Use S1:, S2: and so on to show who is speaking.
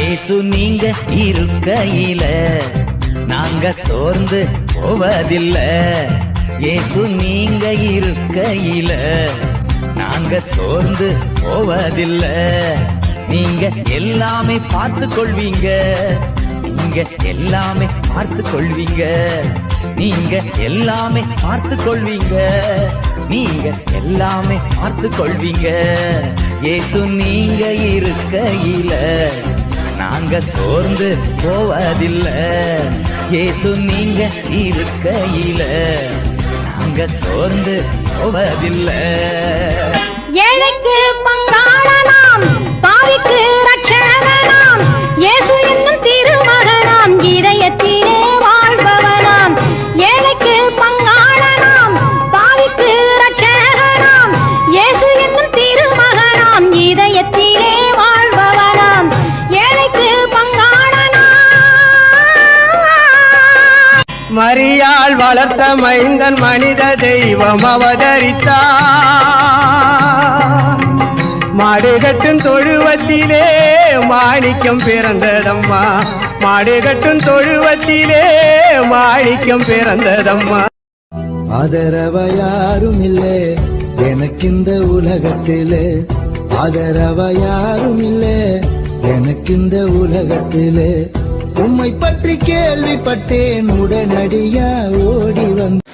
S1: இயேசு நீங்க இருக்கையில நாங்க சோர்ந்து போவதில்லை. இயேசு நீங்க இருக்கையில நாங்க சோர்ந்து போவதில்லை. நீங்க எல்லாமே பார்த்து கொள்வீங்க, நீங்க எல்லாமே பார்த்து கொள்வீங்க, நீங்க எல்லாமே பார்த்து கொள்வீங்க, நீங்க எல்லாமே பார்த்து கொள்வீங்க. இயேசு நீங்க இருக்கையில நாங்க சோர்ந்து போவதில்லை. இயேசு நீங்க இருக்கையில நாங்க சோர்ந்து போவதில்லை.
S2: ஏழைக்கு பங்காளனாம், பாவிக்கு ரட்சகனாம், இயேசு என்னும் திருமகனாம், இதயத்திலே வாழ்பவனாம். ஏழைக்கு பங்காளனாம், பாவிக்கு ரட்சகனாம், இயேசு என்னும் திருமகனாம், இதயத்திலே வாழ்பவனாம். ஏழைக்கு பங்காளனாம்.
S3: மரியாள் வளர்த்த மைந்தன் மனித தெய்வம் அவதரித்தார். மாடுகட்டும் தொழுவத்திலே மாணிக்கம் பிறந்ததம்மா, மாடுகட்டும் தொழுவத்திலே மாணிக்கம் பிறந்ததம்மா.
S4: ஆதரவ யாரும் இல்லை எனக்கு இந்த உலகத்திலே, ஆதரவ யாரும் இல்லை எனக்கு இந்த உலகத்திலே. உம்மை பற்றி கேள்விப்பட்டேன், உடனடியா ஓடி வந்தேன்.